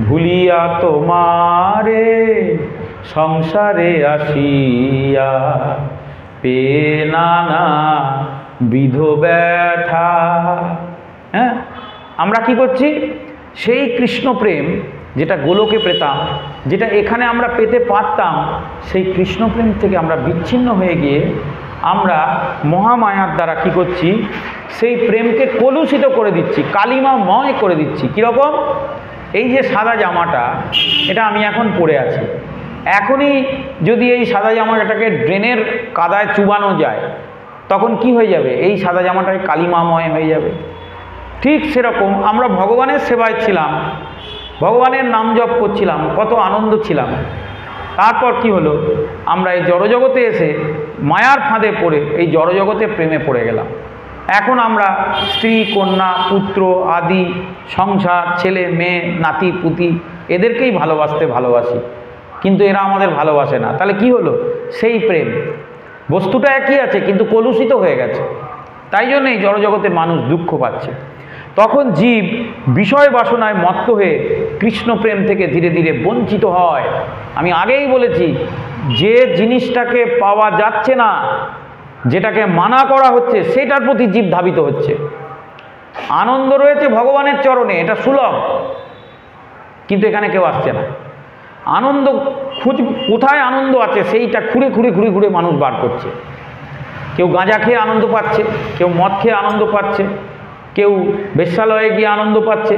Speaker 1: ভুলিয়া তোমারে সংসারে আসিয়া পে নানা বিধ ব্যথা। হ্যাঁ, আমরা কি করছি? সেই কৃষ্ণ প্রেম যেটা গোলকে পেতাম, যেটা এখানে আমরা পেতে পারতাম, সেই কৃষ্ণ প্রেম থেকে আমরা বিচ্ছিন্ন হয়ে গিয়ে আমরা মহামায়ার দ্বারা কি করছি? সেই প্রেমকে কলুষিত করে দিচ্ছি, কালিমাময় করে দিচ্ছি। কীরকম? এই যে সাদা জামাটা, এটা আমি এখন পরে আছি, এখনই যদি এই সাদা জামাটাকে ড্রেনের কাদায় চুবানো যায়, তখন কি হয়ে যাবে? এই সাদা জামাটায় কালিমাময় হয়ে যাবে। ঠিক সেরকম আমরা ভগবানের সেবায় ছিলাম, ভগবানের নাম জপ করছিলাম, কত আনন্দ ছিলাম। তারপর কি হলো? আমরা এই জড়জগতে এসে মায়ার ফাঁদে পড়ে এই জড়জগতে প্রেমে পড়ে গেলাম। এখন আমরা স্ত্রী, কন্যা, পুত্র আদি সংসার, ছেলে মেয়ে, নাতি পুতি, এদেরকেই ভালোবাসি, কিন্তু এরা আমাদের ভালোবাসে না। তাহলে কি হলো? সেই প্রেম বস্তুটা একই আছে, কিন্তু কলুষিত হয়ে গেছে। তাই জন্য এই জড়জগতে মানুষ দুঃখ পাচ্ছে। তখন জীব বিষয় বাসনায় মত্ত হয়ে কৃষ্ণ প্রেম থেকে ধীরে ধীরে বঞ্চিত হয়। আমি আগেই বলেছি, যে জিনিসটাকে পাওয়া যাচ্ছে না, যেটাকে মানা করা হচ্ছে, সেটার প্রতি জীব ধাবিত হচ্ছে। আনন্দ রয়েছে ভগবানের চরণে, এটা সুলভ, কিন্তু এখানে কেউ আসছে না। আনন্দ কোথায় আনন্দ আছে সেইটা ঘুরে মানুষ বার করছে। কেউ গাঁজা খেয়ে আনন্দ পাচ্ছে, কেউ মদ খেয়ে আনন্দ পাচ্ছে, কেউ বেশ্যালয়ে গিয়ে আনন্দ পাচ্ছে,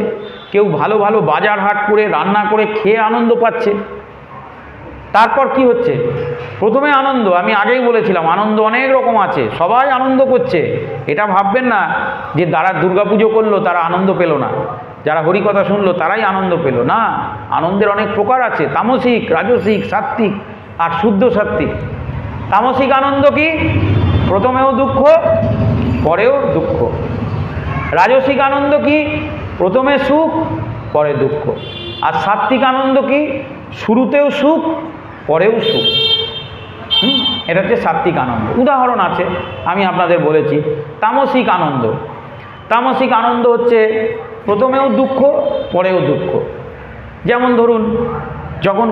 Speaker 1: কেউ ভালো ভালো বাজার হাট করে রান্না করে খেয়ে আনন্দ পাচ্ছে। তারপর কি হচ্ছে? প্রথমে আনন্দ, আমি আগেই বলেছিলাম, আনন্দ অনেক রকম আছে, সবাই আনন্দ করছে। এটা ভাববেন না যে যারা দুর্গাপুজো করলো তারা আনন্দ পেল না, যারা হরিকথা শুনলো তারাই আনন্দ পেল না। আনন্দের অনেক প্রকার আছে, তামসিক, রাজসিক, সাত্ত্বিক আর শুদ্ধ সাত্ত্বিক। তামসিক আনন্দ কি? প্রথমেও দুঃখ, পরেও দুঃখ। রাজসিক আনন্দ কি? প্রথমে সুখ, পরে দুঃখ। আর সাত্ত্বিক আনন্দ কি? শুরুতেও সুখ, পরেও সুখ। এটা হচ্ছে সাত্ত্বিক আনন্দ। উদাহরণ আছে, আমি আপনাদের বলেছি। তামসিক আনন্দ, তামসিক আনন্দ হচ্ছে প্রথমেও দুঃখ, পরেও দুঃখ। যেমন ধরুন, যখন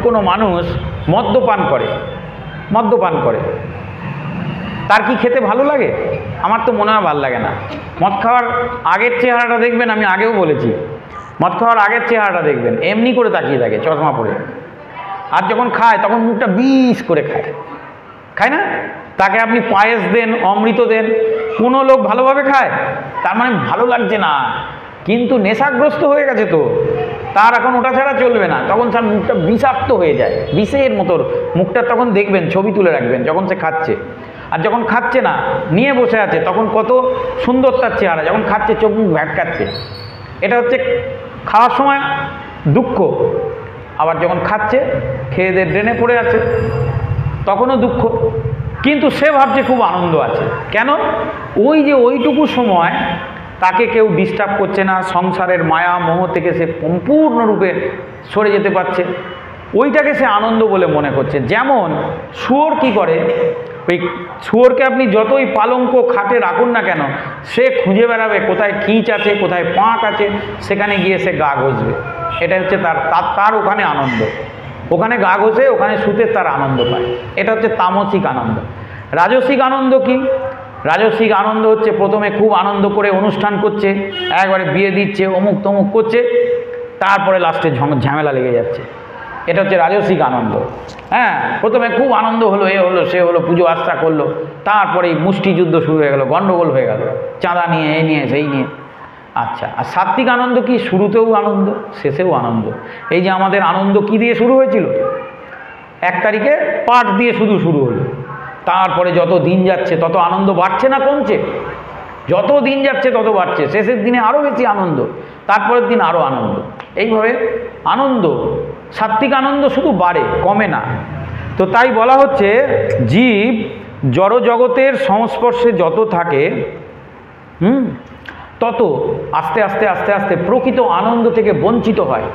Speaker 1: কোনো মানুষ মদ্যপান করে, তার কি খেতে ভালো লাগে? আমার তো মনে হয় ভালো লাগে না। মদ খাওয়ার আগের চেহারাটা দেখবেন, আমি আগেও বলেছি, মদ খাওয়ার আগের চেহারাটা দেখবেন এমনি করে তাকিয়ে থাকে, চশমা পরে। আর যখন খায় তখন মুখটা বিষ করে খায় না? তাকে আপনি পায়েস দেন, অমৃত দেন, কোনো লোক ভালোভাবে খায়? তার মানে ভালো লাগছে না, কিন্তু নেশাগ্রস্ত হয়ে গেছে, তো তার এখন ওটা ছাড়া চলবে না। তখন তার মুখটা বিষাক্ত হয়ে যায়, বিষের মতো মুখটা। তখন দেখবেন, ছবি তুলে রাখবেন, যখন সে খাচ্ছে। আর যখন খাচ্ছে না, নিয়ে বসে আছে, তখন কত সুন্দর তার চেহারা, যখন খাচ্ছে চোখ মুখ ভ্যাটকাচ্ছে। এটা হচ্ছে খাওয়ার সময় দুঃখ, আবার যখন খাচ্ছে, খেয়ে দিয়ে ড্রেনে পড়ে আছে, তখনও দুঃখ। কিন্তু সে ভাবছে খুব আনন্দ আছে। কেন? ওই যে ওইটুকু সময় তাকে কেউ ডিস্টার্ব করছে না, সংসারের মায়া মোহ থেকে সে সম্পূর্ণরূপে সরে যেতে পারছে, ওইটাকে সে আনন্দ বলে মনে করছে। যেমন শুয়োর কি করে, ওই শুয়োরকে আপনি যতই পালঙ্ক খাটে রাখুন না কেন, সে খুঁজে বেড়াবে কোথায় কিচ আছে, কোথায় পাঁক আছে, সেখানে গিয়ে সে গা ঘষবে। এটা হচ্ছে তার ওখানে আনন্দ, ওখানে গা ঘষে, ওখানে শুতে তার আনন্দ পায়। এটা হচ্ছে তামসিক আনন্দ। রাজসিক আনন্দ কি? রাজসিক আনন্দ হচ্ছে প্রথমে খুব আনন্দ করে অনুষ্ঠান করছে, একবারে বিয়ে দিচ্ছে, অমুক তমুক করছে, তারপরে লাস্টে ঝামেলা লেগে যাচ্ছে। এটা হচ্ছে রাজসিক আনন্দ। হ্যাঁ, প্রথমে খুব আনন্দ হলো, এ হলো সে হলো, পুজো আস্থা করলো, তারপরে মুষ্টিযুদ্ধ শুরু হয়ে গেল, গণ্ডগোল হয়ে গেল, চাঁদা নিয়ে, এই নিয়ে, সেই নিয়ে। আচ্ছা, আর সাত্বিক আনন্দ কি? শুরুতেও আনন্দ, শেষেও আনন্দ। এই যে আমাদের আনন্দ কি দিয়ে শুরু হয়েছিল? 1 তারিখে পাঠ দিয়ে শুরু হলো, তারপরে যত দিন যাচ্ছে তত আনন্দ বাড়ছে না কমছে? যত দিন যাচ্ছে তত বাড়ছে, শেষের দিনে আরও বেশি আনন্দ, তারপরের দিন আরও আনন্দ। এইভাবে আনন্দ, সাত্বিক আনন্দ শুধু বাড়ে, কমে না। তো তাই বলা হচ্ছে, জীব জড়জগতের সংস্পর্শে যত থাকে, তত আস্তে আস্তে আস্তে আস্তে প্রকৃত আনন্দ থেকে বঞ্চিত হয়।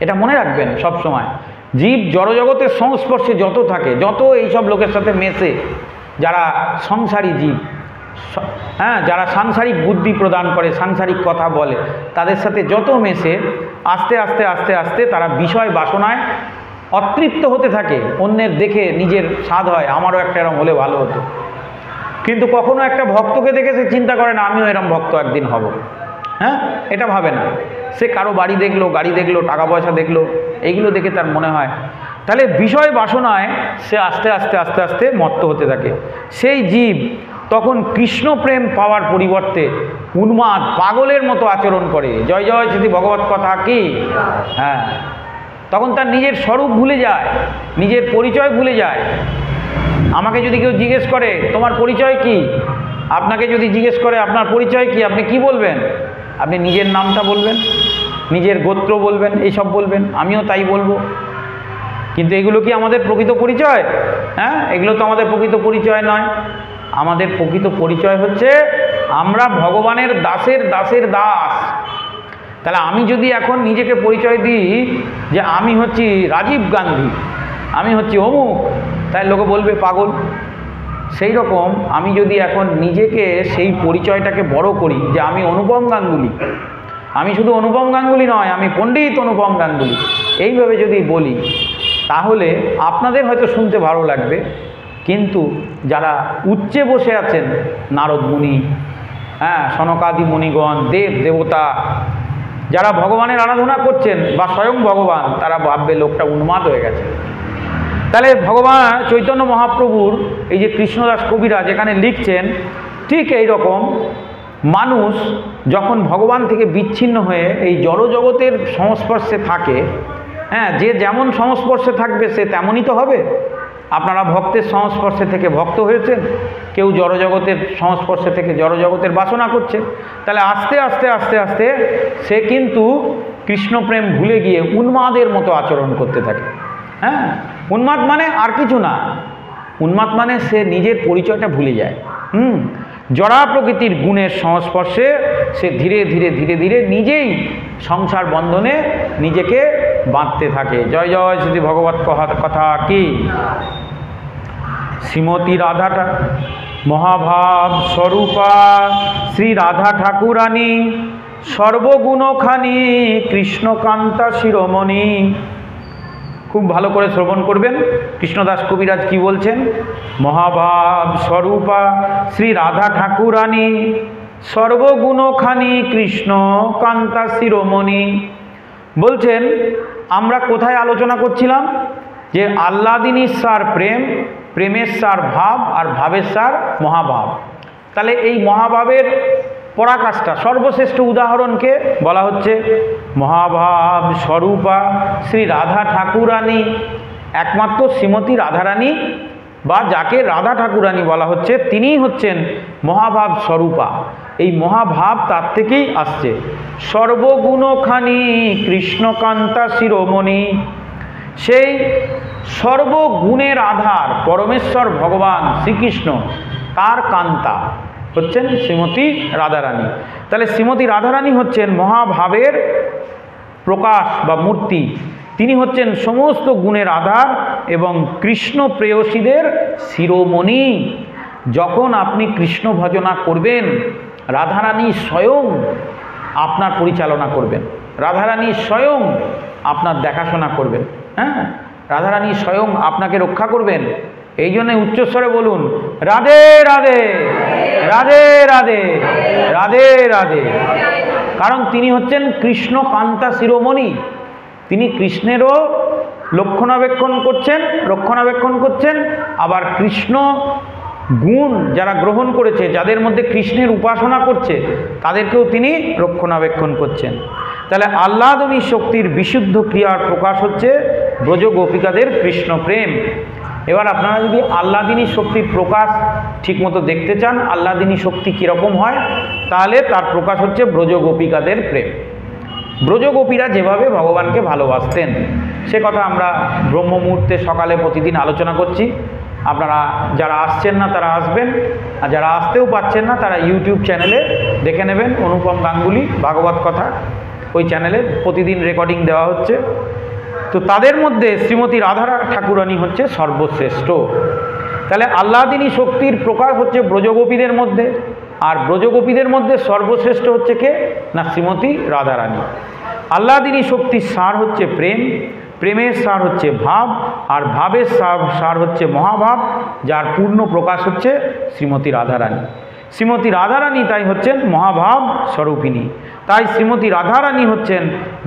Speaker 1: এটা মনে রাখবেন সব সময়। জীব জড়জগতের সংস্পর্শে যত থাকে, যত এইসব লোকের সাথে মেশে, যারা সংসারী জীব, হ্যাঁ, যারা সাংসারিক বুদ্ধি প্রদান করে, সাংসারিক কথা বলে, তাদের সাথে যত মেশে, আস্তে আস্তে আস্তে আস্তে তারা বিষয় বাসনায় অতৃপ্ত হতে থাকে। অন্যের দেখে নিজের স্বাদ হয়, আমারও একটা এরম হলে ভালো হতো। কিন্তু কখনো একটা ভক্তকে দেখে সে চিন্তা করে না, আমিও এরম ভক্ত একদিন হব। হ্যাঁ, এটা ভাবে না। সে কারো বাড়ি দেখলো, গাড়ি দেখলো, টাকা পয়সা দেখলো, এইগুলো দেখে তার মনে হয়। তাহলে বিষয় বাসনায় সে আস্তে আস্তে আস্তে আস্তে মত্ত হতে থাকে। সেই জীব তখন কৃষ্ণ প্রেম পাওয়ার পরিবর্তে উন্মাদ পাগলের মতো আচরণ করে। জয় জয় শ্রী ভগবত কথা কি? হ্যাঁ, তখন তার নিজের স্বরূপ ভুলে যায়, নিজের পরিচয় ভুলে যায়। আমাকে যদি কেউ জিজ্ঞেস করে তোমার পরিচয় কি, আপনাকে যদি জিজ্ঞেস করে আপনার পরিচয় কি, আপনি কি বলবেন? আপনি নিজের নামটা বলবেন, নিজের গোত্র বলবেন, এইসব বলবেন। আমিও তাই বলবো। কিন্তু এগুলো কি আমাদের প্রকৃত পরিচয়? হ্যাঁ, এগুলো তো আমাদের প্রকৃত পরিচয় নয়। আমাদের প্রকৃত পরিচয় হচ্ছে আমরা ভগবানের দাসের দাসের দাস। তাহলে আমি যদি এখন নিজেকে পরিচয় দিই যে আমি হচ্ছি রাজীব গান্ধী, আমি হচ্ছি অমুক, তাই লোকে বলবে পাগল। সেই রকম আমি যদি এখন নিজেকে সেই পরিচয়টাকে বড় করি যে আমি অনুপম গাঙ্গুলি, আমি শুধু অনুপম গাঙ্গুলি নয়, আমি পণ্ডিত অনুপম গাঙ্গুলি, এইভাবে যদি বলি, তাহলে আপনাদের হয়তো শুনতে ভালো লাগবে। কিন্তু যারা উচ্চে বসে আছেন, নারদ মুনি, হ্যাঁ, সনকাদি মুনিগণ, দেব দেবতা, যারা ভগবানের আরাধনা করছেন বা স্বয়ং ভগবান, তারা ভাববে লোকটা উন্মাদ হয়ে গেছে। তাহলে ভগবান চৈতন্য মহাপ্রভুর এই যে কৃষ্ণদাস কবিরাজ এখানে লিখছেন, ঠিক এই রকম মানুষ যখন ভগবান থেকে বিচ্ছিন্ন হয়ে এই জড়জগতের সংস্পর্শে থাকে, হ্যাঁ, যে যেমন সংস্পর্শে থাকবে সে তেমনই তো হবে। আপনারা ভক্তের সংস্পর্শে থেকে ভক্ত হয়েছেন, কেউ জড়জগতের সংস্পর্শে থেকে জড়জগতের বাসনা করছে। তাহলে আস্তে আস্তে আস্তে আস্তে সে কিন্তু কৃষ্ণপ্রেম ভুলে গিয়ে উন্মাদের মতো আচরণ করতে থাকে। হ্যাঁ, উন্মাদ মানে আর কিছু না, উন্মাদ মানে সে নিজের পরিচয়টা ভুলে যায়। জড়া প্রকৃতির গুণের সংস্পর্শে সে ধীরে ধীরে ধীরে ধীরে নিজেই সংসার বন্ধনে নিজেকে বাঁধতে থাকে। জয় জয় শ্রী ভগবত কথা কি? শ্রীমতী রাধাটা মহাভাব স্বরূপা শ্রী রাধা ঠাকুরানী সর্বগুণখানি কৃষ্ণকান্তা শিরোমণি। খুব ভালো করে শ্রবণ করবেন কৃষ্ণদাস কবিরাজ কি বলছেন। মহাভাব স্বরূপা শ্রী রাধা ঠাকুরানী সর্বগুণখানি কৃষ্ণকান্তা শিরোমণি। বলছেন আমরা কোথায় আলোচনা করছিলাম যে আহ্লাদিনীশ্বর প্রেম প্রেমের সার ভাব, আর ভাবের সার মহাভাব। তাহলে এই মহাভাবের পরাকাষ্ঠা সর্বশ্রেষ্ঠ উদাহরণকে বলা হচ্ছে মহাভাব স্বরূপা শ্রী রাধা ঠাকুরানী। একমাত্র শ্রীমতী রাধারানী, বা যাকে রাধা ঠাকুরানী বলা হচ্ছে, তিনিই হচ্ছেন মহাভাব স্বরূপা। এই মহাভাব তার থেকেই আসছে। সর্বগুণখানি কৃষ্ণকান্তা শিরোমণি, সেই সর্বগুণের আধার পরমেশ্বর ভগবান শ্রীকৃষ্ণ, তার কান্তা হচ্ছেন শ্রীমতী রাধারানী। তাহলে শ্রীমতী রাধারানী হচ্ছেন মহাভাবের প্রকাশ বা মূর্তি। তিনি হচ্ছেন সমস্ত গুণের আধার এবং কৃষ্ণ প্রেয়সীদের শিরোমণি। যখন আপনি কৃষ্ণ ভজনা করবেন, রাধারানী স্বয়ং আপনার পরিচালনা করবেন, রাধারানী স্বয়ং আপনার দেখাশোনা করবেন। হ্যাঁ, রাধারানী স্বয়ং আপনাকে রক্ষা করবেন। এই জন্য উচ্চস্বরে বলুন রাধে রাধে রাধে রাধে রাধে রাধে। কারণ তিনি হচ্ছেন কৃষ্ণ কান্তা শিরোমণি। তিনি কৃষ্ণেরও রক্ষণাবেক্ষণ করছেন, আবার কৃষ্ণ গুণ যারা গ্রহণ করেছে, যাদের মধ্যে কৃষ্ণের উপাসনা করছে, তাদেরকেও তিনি রক্ষণাবেক্ষণ করছেন। তাহলে আহ্লাদনী শক্তির বিশুদ্ধ ক্রিয়ার প্রকাশ হচ্ছে ব্রজ গোপিকাদের কৃষ্ণ প্রেম। এবার আপনারা যদি আহ্লাদিনী শক্তির প্রকাশ ঠিকমতো দেখতে চান, আহ্লাদিনী শক্তি কীরকম হয়, তাহলে তার প্রকাশ হচ্ছে ব্রজ গোপিকাদের প্রেম। ব্রজগোপীরা যেভাবে ভগবানকে ভালোবাসতেন, সে কথা আমরা ব্রহ্ম মুহূর্তে সকালে প্রতিদিন আলোচনা করছি। আপনারা যারা আসছেন না তারা আসবেন, আর যারা আসতেও পাচ্ছেন না তারা ইউটিউব চ্যানেলে দেখে নেবেন। অনুপম গাঙ্গুলি ভাগবত কথা, ওই চ্যানেলে প্রতিদিন রেকর্ডিং দেওয়া হচ্ছে। তো তাদের মধ্যে শ্রীমতী রাধা ঠাকুরানী হচ্ছে সর্বশ্রেষ্ঠ। তাহলে আহ্লাদিনী শক্তির প্রকাশ হচ্ছে ব্রজগোপীদের মধ্যে, আর ব্রজগোপীদের মধ্যে সর্বশ্রেষ্ঠ হচ্ছে কে না শ্রীমতী রাধারানী। আহ্লাদিনী শক্তির সার হচ্ছে প্রেম, প্রেমের সার হচ্ছে ভাব, আর ভাবের সার হচ্ছে মহাভাব, যার পূর্ণ প্রকাশ হচ্ছে শ্রীমতী রাধারানী। শ্রীমতী রাধারানী তাই হচ্ছেন মহাভাব স্বরূপিণী। তাই শ্রীমতী রাধারানী হচ্ছেন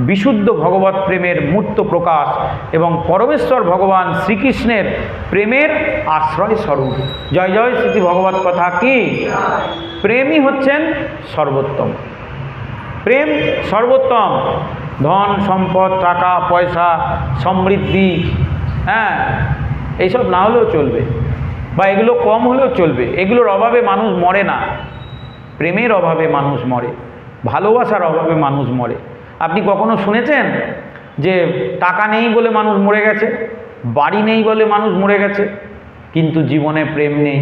Speaker 1: বিশুদ্ধ ভগবত প্রেমের মূর্ত প্রকাশ এবং পরমেশ্বর ভগবান শ্রীকৃষ্ণের প্রেমের আশ্রয় স্বরূপ। জয় জয় শ্রী ভগবত কথা কি। প্রেমই হচ্ছেন সর্বোত্তম, প্রেম সর্বোত্তম। ধন সম্পদ, টাকা পয়সা, সমৃদ্ধি, হ্যাঁ, এইসব না হলেও চলবে, বা এগুলো কম হলেও চলবে। এগুলোর অভাবে মানুষ মরে না, প্রেমের অভাবে মানুষ মরে, ভালোবাসার অভাবে মানুষ মরে। আপনি কখনো শুনেছেন যে টাকা নেই বলে মানুষ মরে গেছে, বাড়ি নেই বলে মানুষ মরে গেছে, কিন্তু জীবনে প্রেম নেই,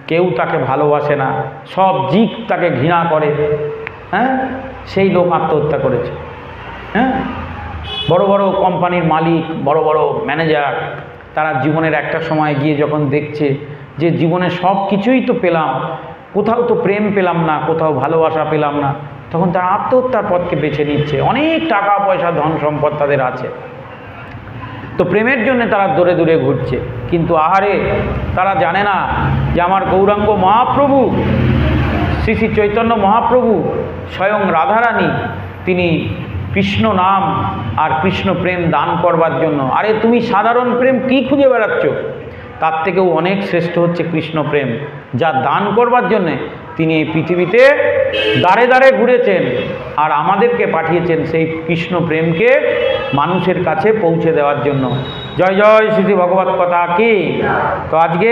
Speaker 1: কেউ তাকে ভালোবাসে না, সব জীব তাকে ঘৃণা করে, হ্যাঁ, সেই লোক আত্মহত্যা করেছে। হ্যাঁ, বড় বড় কোম্পানির মালিক, বড় বড় ম্যানেজার, তারা জীবনের একটা সময় গিয়ে যখন দেখছে যে জীবনে সব কিছুই তো পেলাম, কোথাও তো প্রেম পেলাম না, কোথাও ভালোবাসা পেলাম না, তখন তারা আত্মহত্যার পথকে বেছে নিচ্ছে। অনেক টাকা পয়সা ধন সম্পদ তাদের আছে, তো প্রেমের জন্য তারা দূরে দূরে ঘুরছে। কিন্তু আহারে, তারা জানে না যে আমার গৌরাঙ্গ মহাপ্রভু শ্রী শ্রী চৈতন্য মহাপ্রভু স্বয়ং রাধারানী, তিনি কৃষ্ণ নাম আর কৃষ্ণ প্রেম দান করবার জন্য। আরে তুমি সাধারণ প্রেম কি খুঁজে বেড়াচ্ছ? তার থেকেও অনেক শ্রেষ্ঠ হচ্ছে কৃষ্ণ প্রেম, যা দান করবার জন্যে তিনি এই পৃথিবীতে দাঁড়ে দাঁড়ে ঘুরেছেন, আর আমাদেরকে পাঠিয়েছেন সেই কৃষ্ণ প্রেমকে মানুষের কাছে পৌঁছে দেওয়ার জন্য। জয় জয় শ্রী ভগবত কথা কি। তো আজকে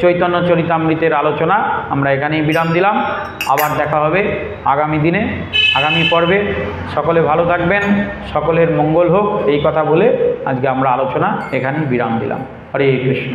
Speaker 1: চৈতন্য চরিতামৃতের আলোচনা আমরা এখানেই বিরাম দিলাম। আবার দেখা হবে আগামী দিনে, আগামী পর্বে। সকলে ভালো থাকবেন, সকলের মঙ্গল হোক, এই কথা বলে আজকে আমরা আলোচনা এখানেই বিরাম দিলাম। হরে কৃষ্ণ।